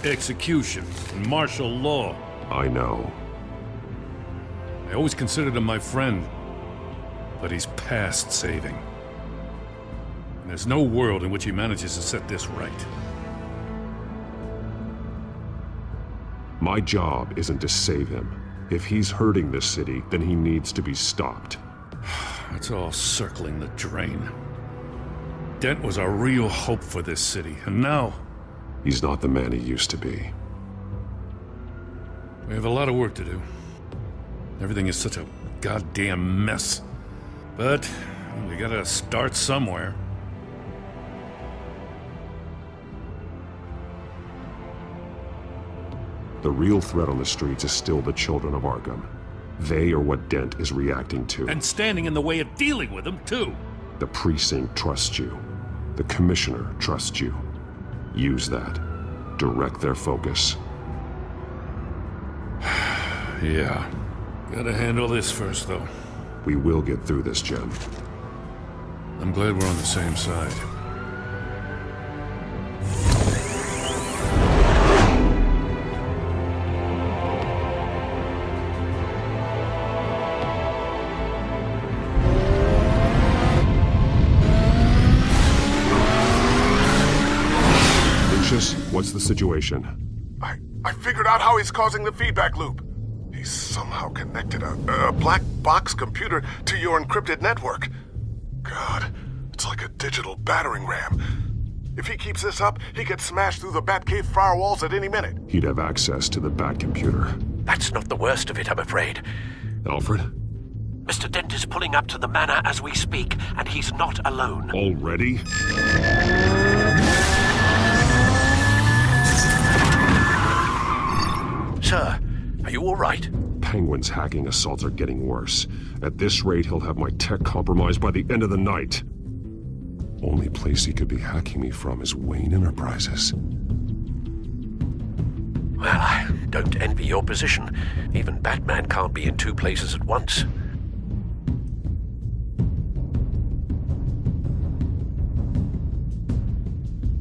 Execution and martial law. I know. I always considered him my friend, but he's past saving. And there's no world in which he manages to set this right. My job isn't to save him. If he's hurting this city, then he needs to be stopped. It's all circling the drain. Dent was a real hope for this city, and now... He's not the man he used to be. We have a lot of work to do. Everything is such a goddamn mess. But we gotta start somewhere. The real threat on the streets is still the children of Arkham. They are what Dent is reacting to. And standing in the way of dealing with them, too. The precinct trusts you. The commissioner trusts you. Use that. Direct their focus. Yeah. Gotta handle this first, though. We will get through this, Jim. I'm glad we're on the same side. What's the situation? I figured out how he's causing the feedback loop. He's somehow connected a black box computer to your encrypted network. God, it's like a digital battering ram. If he keeps this up, he could smash through the Batcave firewalls at any minute. He'd have access to the Bat computer. That's not the worst of it, I'm afraid. Alfred? Mr. Dent is pulling up to the manor as we speak, and he's not alone. Already? Sir, are you all right? Penguin's hacking assaults are getting worse. At this rate, he'll have my tech compromised by the end of the night. Only place he could be hacking me from is Wayne Enterprises. Well, I don't envy your position. Even Batman can't be in two places at once.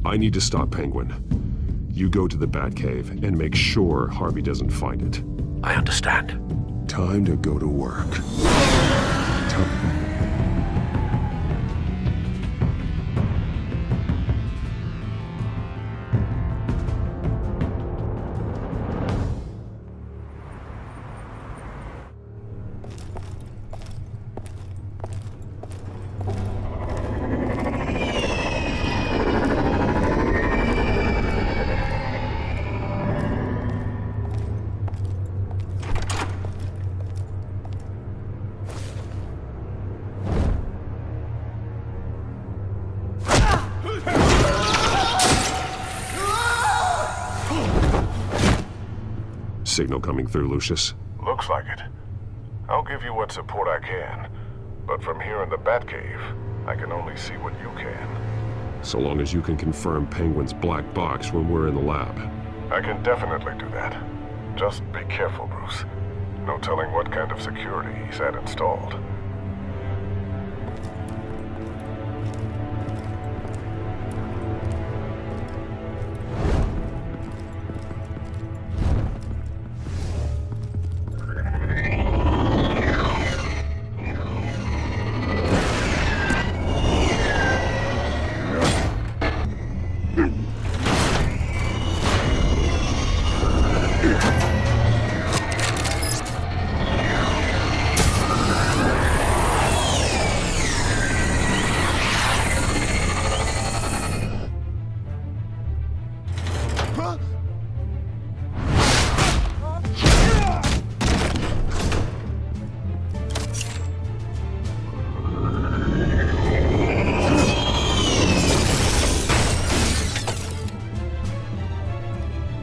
I need to stop Penguin. You go to the Batcave and make sure Harvey doesn't find it. I understand. Time to go to work. signal coming through, Lucius? Looks like it. I'll give you what support I can, but from here in the Batcave, I can only see what you can. So long as you can confirm Penguin's black box when we're in the lab. I can definitely do that. Just be careful, Bruce. No telling what kind of security he's had installed.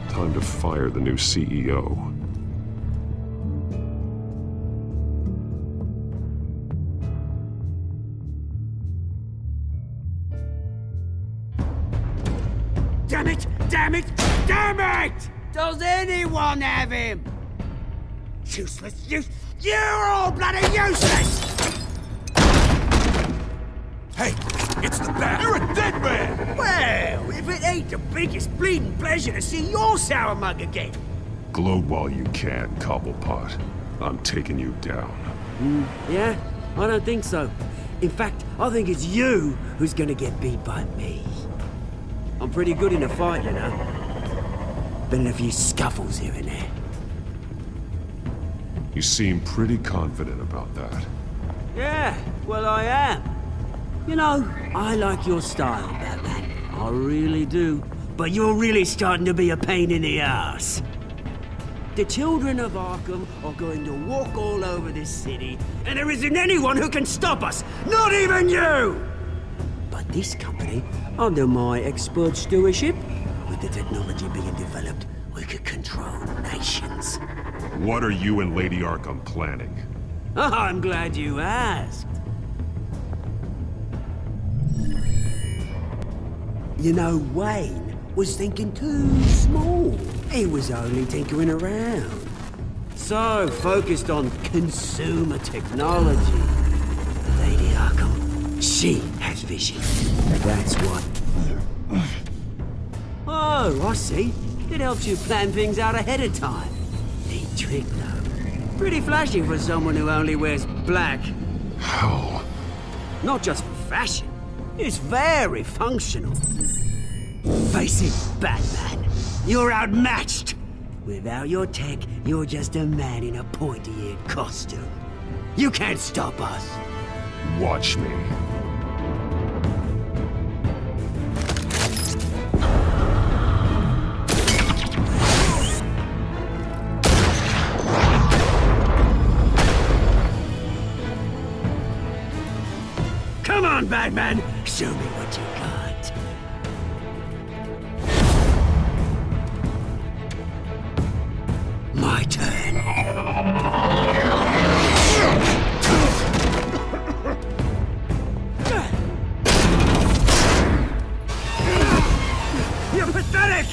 Time to fire the new CEO. Damn it! Damn it! Damn it! Does anyone have him? Useless, you're all bloody useless! Hey, it's the Bat! You're a dead man! Well, if it ain't the biggest bleeding pleasure to see your sour mug again. Gloat while you can, Cobblepot. I'm taking you down. Yeah? I don't think so. In fact, I think it's you who's gonna get beat by me. I'm pretty good in a fight, you know. Been in a few scuffles here and there. You seem pretty confident about that. Yeah, well, I am. You know, I like your style, Batman. I really do. But you're really starting to be a pain in the ass. The children of Arkham are going to walk all over this city, and there isn't anyone who can stop us! Not even you! But this company, under my expert stewardship, with the technology being developed, we could control nations. What are you and Lady Arkham planning? I'm glad you asked. You know, Wayne was thinking too small. He was only tinkering around. So focused on consumer technology. Lady Arkham, she has vision. That's what... Oh, I see. It helps you plan things out ahead of time. Neat trick, though. Pretty flashy for someone who only wears black. How? Not just for fashion. It's very functional. Face it, Batman. You're outmatched. Without your tech, you're just a man in a pointy-eared costume. You can't stop us. Watch me. Come on, Batman! Show me what you got. My turn. You're pathetic!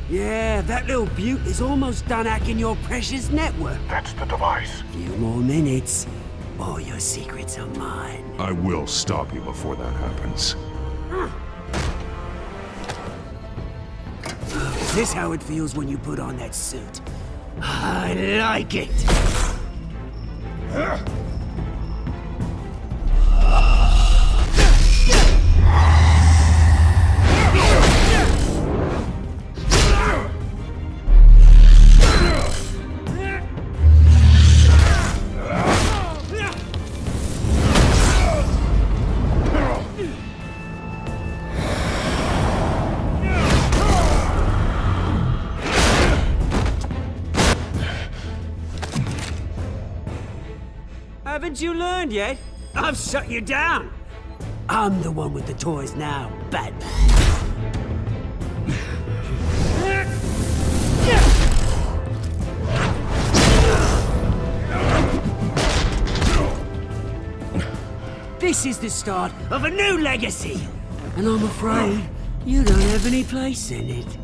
Yeah, that little beaut is almost done hacking your precious network. That's the device. Few more minutes, all your secrets are mine. I will stop you before that happens. Is this how it feels when you put on that suit? I like it! Haven't you learned yet? I've shut you down. I'm the one with the toys now, Batman. This is the start of a new legacy, and I'm afraid you don't have any place in it.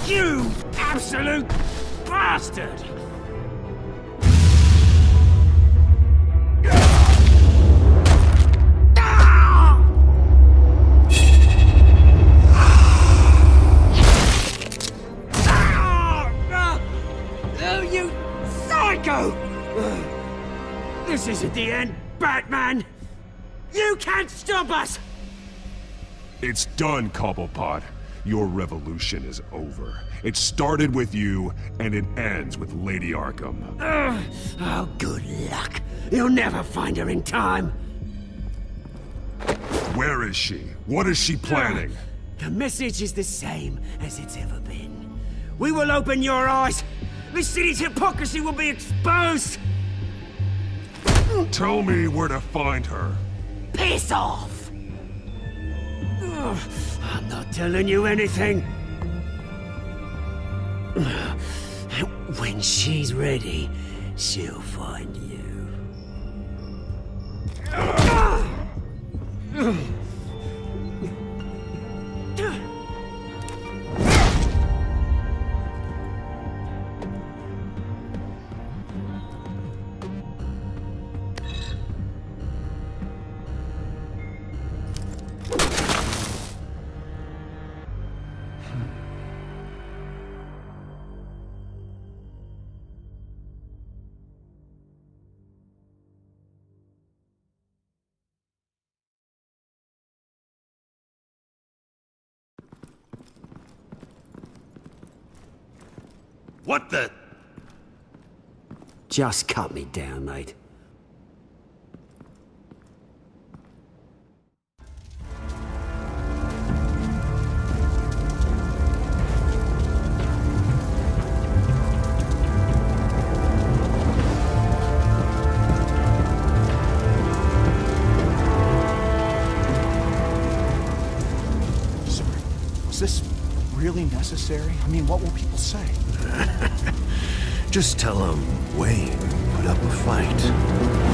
You absolute bastard! Oh, you psycho! This isn't the end, Batman! You can't stop us! It's done, Cobblepot. Your revolution is over. It started with you, and it ends with Lady Arkham. Oh, good luck. You'll never find her in time. Where is she? What is she planning? The message is the same as it's ever been. We will open your eyes. This city's hypocrisy will be exposed. Tell me where to find her. Piss off! I'm not telling you anything. When she's ready, she'll find you. What the? Just cut me down, mate. Was this really necessary? I mean, what will people say? Just tell him Wayne put up a fight.